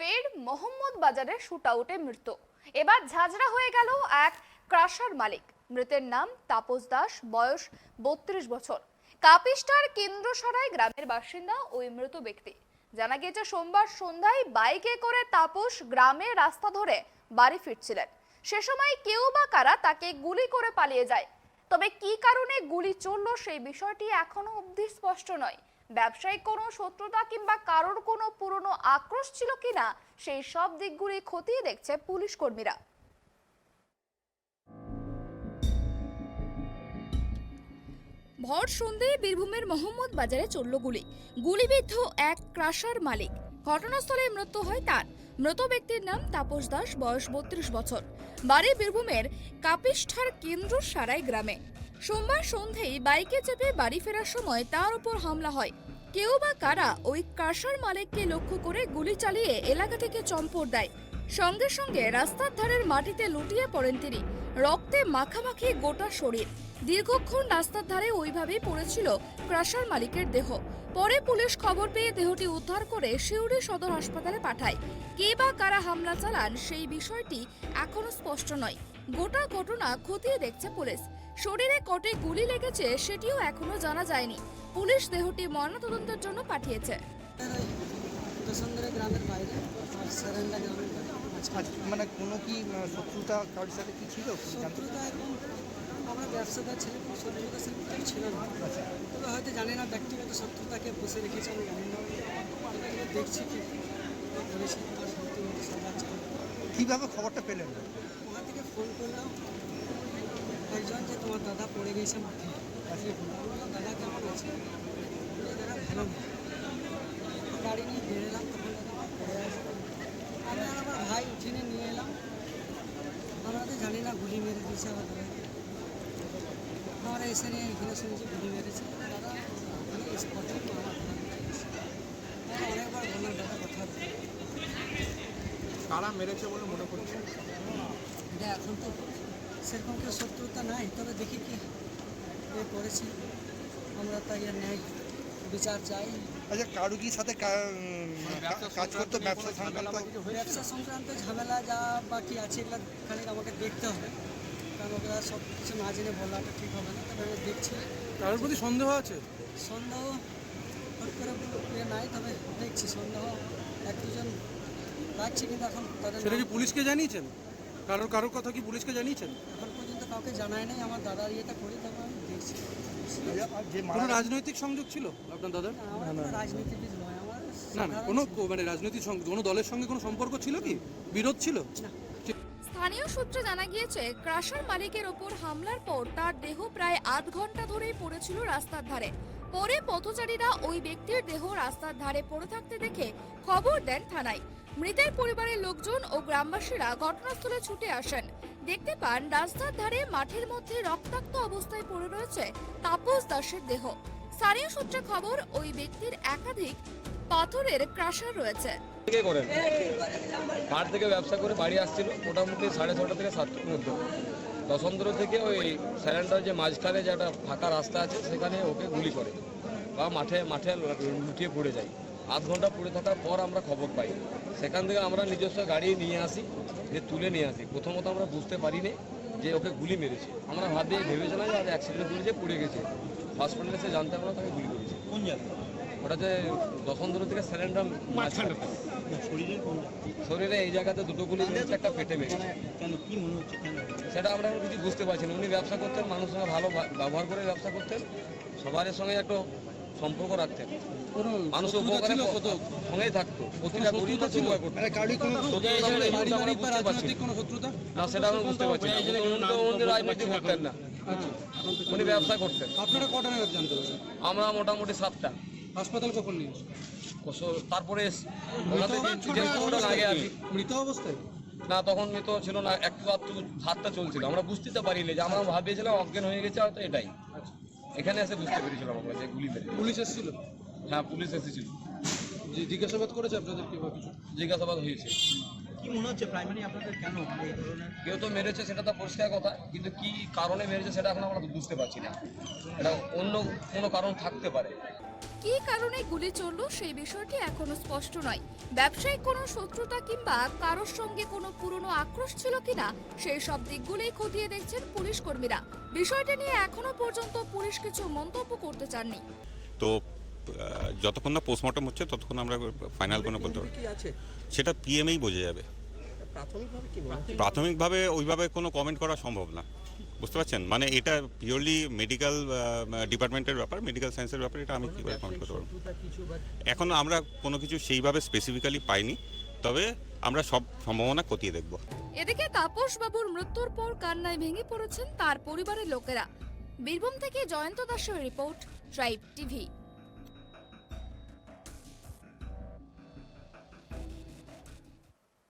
ফের মোহাম্মদ বাজারের শুটআউটে মৃত্যু। এবার ঝাঁঝরা হয়ে গেল এক ক্রাশার মালিক। মৃতের নাম তাপস দাস, বয়স 32 বছর। কাপিস্টার কেন্দ্রসরাই গ্রামের বাসিন্দা ওই মৃত ব্যক্তি। জানা গিয়েছে সোমবার সন্ধ্যায় বাইকে করে তাপস গ্রামের রাস্তা ধরে বাড়ি ফিরছিলেন। সে সময় কেউ বা কারা তাকে গুলি করে পালিয়ে যায়। তবে কি কারণে গুলি চলল সেই বিষয়টি এখনো অবধি স্পষ্ট নয়। ব্যবসায়িক কোনো শত্রুতা কিংবা কারোর কোনো পুরনো আক্রোশ ছিল কিনা সেই সব দিকগুলি খতিয়ে দেখছে পুলিশ কর্মীরা। ভর সন্ধ্যায় বীরভূমের মোহাম্মদ বাজারে চলল গুলিবিদ্ধ এক ক্রাশার মালিক। ঘটনাস্থলে মৃত্যু হয় তার। মৃত ব্যক্তির নাম তাপস দাস, বয়স 32 বছর। বাড়ি বীরভূমের কাপিষ্ঠার কেন্দ্রসারাই গ্রামে। সোমবার সন্ধ্যায় বাইকে চেপে বাড়ি ফেরার সময় তার উপর হামলা হয়। কেউ বা কারা ওই ক্রাশার মালিককে লক্ষ্য করে গুলি চালিয়ে এলাকা থেকে চম্পট দেয়। সঙ্গে সঙ্গে রাস্তার ধারের মাটিতে লুটিয়ে পড়েন তিনি। রক্তে মাখামাখি গোটা শরীর। দীর্ঘক্ষণ রাস্তার ধারে ওইভাবেই পড়েছিল ক্রাশার মালিকের দেহ। পরে পুলিশ খবর পেয়ে দেহটি উদ্ধার করে সিউড়ি সদর হাসপাতালে পাঠায়। কে বা কারা হামলা চালান সেই বিষয়টি এখনো স্পষ্ট নয়। গোটা ঘটনা খতিয়ে দেখছে পুলিশ। শরীরে কটে গুলি লেগেছে সেটিও এখনো জানা যায়নি। পুলিশ দেহটি ময়নাতদন্তের জন্য পাঠিয়েছে। গ্রামের বাইরে মানে কোনো কি শত্রুতা কারোর সাথে কি ছিল? শত্রুতা এখন আমরা ব্যবসাদার ছেলে, শত্রুতা সেরকম ছিল না। তবে হয়তো জানি না ব্যক্তিগত শত্রুতাকে বসে রেখেছে, আমি জানি না। দেখছি কি বলেছি তার সত্যি সবার ছিল। কীভাবে খবরটা পেলেন? ওখান থেকে ফোন করলাম একজন যে তোমার দাদা পড়ে গেছে মাঠে। দাদা কেমন আছে? দাদা ভালো না। গাড়ি নিয়ে বেরোলাম, তখন দাদা পড়ে আসলো। আমি আর আমার ভাই উঠিনে নিয়ে এলাম। আমরা তো জানি না গুলি মেরে দিয়েছে আমার দাদাকে। আমরা এসে নিয়ে এখানে শুনেছি গুলি মেরেছে। দাদা স্পটে আমার অনেকবার বললাম দাদা কথা কারা মেরেছে বলে মনে করছে? এটা এখন তো সেরকম কেউ শত্রুতা নাই, তবে দেখি কি করেছি। আমরা তাই ন্যায় বিচার চাই। আচ্ছা, কারো কি সাথে কাজ করতো? ব্যবসা সংক্রান্ত ঝামেলা যা বাকি আছে এগুলো খালি আমাকে দেখতে হবে, কারণ ওগুলো সব কিছু না জেনে বলাটা ঠিক হবে না। তবে আমি দেখছি কারোর প্রতি সন্দেহ আছে। সন্দেহ হট করে নাই, তবে দেখছি সন্দেহ এক দুজন লাগছে, কিন্তু এখন তাদের সেটা কি পুলিশকে জানিয়েছেন? কারোর কথা কি পুলিশকে জানিয়েছেন? এখন পর্যন্ত কাউকে জানায় নাই। আমার দাদার ইয়েটা করি, তবে আমি দেখছি। কোনো রাজনৈতিক সংযোগ ছিল আপনার দাদার? আমার কোনো রাজনীতিবিদ নয়, আমার না না, কোনো মানে রাজনৈতিক কোনো দলের সঙ্গে কোনো সম্পর্ক ছিল কি? বিরোধ ছিল? স্থানীয় সূত্রে জানা গিয়েছে ক্রাশার মালিকের ওপর হামলার পর তার দেহ প্রায় 8 ঘন্টা ধরেই পড়েছিল রাস্তার ধারে। পরে পথচারীরা ওই ব্যক্তির দেহ রাস্তার ধারে পড়ে থাকতে দেখে খবর দেন থানায়। মৃতের পরিবারের লোকজন ও গ্রামবাসীরা ঘটনাস্থলে ছুটে আসেন। দেখতে পান রাস্তার ধারে মাঠের মধ্যে রক্তাক্ত অবস্থায় পড়ে রয়েছে তাপস দাসের দেহ। স্থানীয় সূত্রে খবর ওই ব্যক্তির একাধিক পাথরের ক্রাশার রয়েছে। মাঠ থেকে ব্যবসা করে বাড়ি আসছিল মোটামুটি 6:30 থেকে 7টার মধ্যে। দশমদ্র থেকে ওই স্যারেন্ডার যে মাঝখানে যে একটা ফাঁকা রাস্তা আছে সেখানে ওকে গুলি করে বা মাঠে লুটিয়ে পড়ে যায়। 8 ঘন্টা পড়ে থাকার পর আমরা খবর পাই। সেখান থেকে আমরা নিজস্ব গাড়ি নিয়ে আসি, তুলে নিয়ে আসি। প্রথমত আমরা বুঝতে পারিনি যে ওকে গুলি মেরেছে। আমরা ভেবেছিলাম যে অ্যাক্সিডেন্ট করেছে, পড়ে গেছে। হসপিটালে এসে জানতে আমরা তাকে গুলি করেছি। কোন জায়গা? ওটাতে দশমদ্র থেকে স্যারেন্ডার মাঝখানে শরীরে এই জায়গাতে দুটো গুলি মেরেছে, একটা পেটে মেরেছে। কেন, কি মনে হচ্ছে কেন? সেটা আমরা কিছু বুঝতে পারছি না। উনি ব্যবসা করতেন, মানুষের সঙ্গে ভালো ব্যবহার করে ব্যবসা করতেন, সবার সঙ্গে একটা সম্পর্ক রাখতেন, মানুষের উপকারে সঙ্গেই থাকতো, প্রতিটা গরিব উপকার করতেন। না, সেটা আমরা বুঝতে পারছি না। উনি রাজনীতি করতেন না, উনি ব্যবসা করতেন। আপনারা কটা নাগাদ জানতে পারছেন? আমরা মোটামুটি 7টা। হাসপাতাল কখন নিয়ে? তারপরে আগে আসি। মৃত অবস্থায়? না, তখন মৃত ছিল না, একটু হাতটা চলছিল। আমরা বুঝতে পারিনি, যে আমরা ভাবিয়েছিলাম অজ্ঞান হয়ে গেছে হয়তো, এটাই। এখানে এসে বুঝতে পেরেছিলাম আমরা যে গুলি মেরে। পুলিশ এসেছিল? হ্যাঁ, পুলিশ এসেছিল। জিজ্ঞাসাবাদ করেছে আপনাদের কি? জিজ্ঞাসাবাদ হয়েছে। কি মনে হচ্ছে প্রাইমারি আপনাদের কেন এই ধরনের? কেউ তো মেরেছে, সেটা তো পরিষ্কার কথা, কিন্তু কি কারণে মেরেছে সেটা এখন আমরা বুঝতে পারছি না। এটা অন্য কোনো কারণ থাকতে পারে। কী কারণে গুলি চলল সেই বিষয়টি এখনো স্পষ্ট নয়। ব্যবসায়িক কোনো শত্রুতা কিংবা কারোর সঙ্গে কোনো পুরনো আক্রোশ ছিল কিনা সেই সব দিকগুলোই খতিয়ে দেখছেন পুলিশ কর্মীরা। বিষয়টি নিয়ে এখনো পর্যন্ত পুলিশ কিছু মন্তব্য করতে চাননি। তো যতক্ষণ না পোস্টমর্টম হচ্ছে ততক্ষণ আমরা ফাইনাল কোনো বলতে পারবো কি আছে সেটা পিএমএই বোঝা যাবে। প্রাথমিকভাবে কি মনে হচ্ছে? প্রাথমিকভাবে ওইভাবে কোনো কমেন্ট করা সম্ভব না, বুঝতে পারছেন? মানে এটা পিওরলি মেডিকেল ডিপার্টমেন্টের ব্যাপার, মেডিকেল সায়েন্সের ব্যাপার, এটা আমি কীভাবে কমেন্ট করতে পারবো? এখন আমরা কোনো কিছু সেইভাবে স্পেসিফিক্যালি পাইনি, তবে আমরা সব সম্ভাবনা খতিয়ে দেখব। এদিকে তাপস বাবুর মৃত্যুর পর কান্নায় ভেঙে পড়েছেন তার পরিবারের লোকেরা। বীরভূম থেকে জয়ন্ত দাসের রিপোর্ট, ট্রাইব টিভি।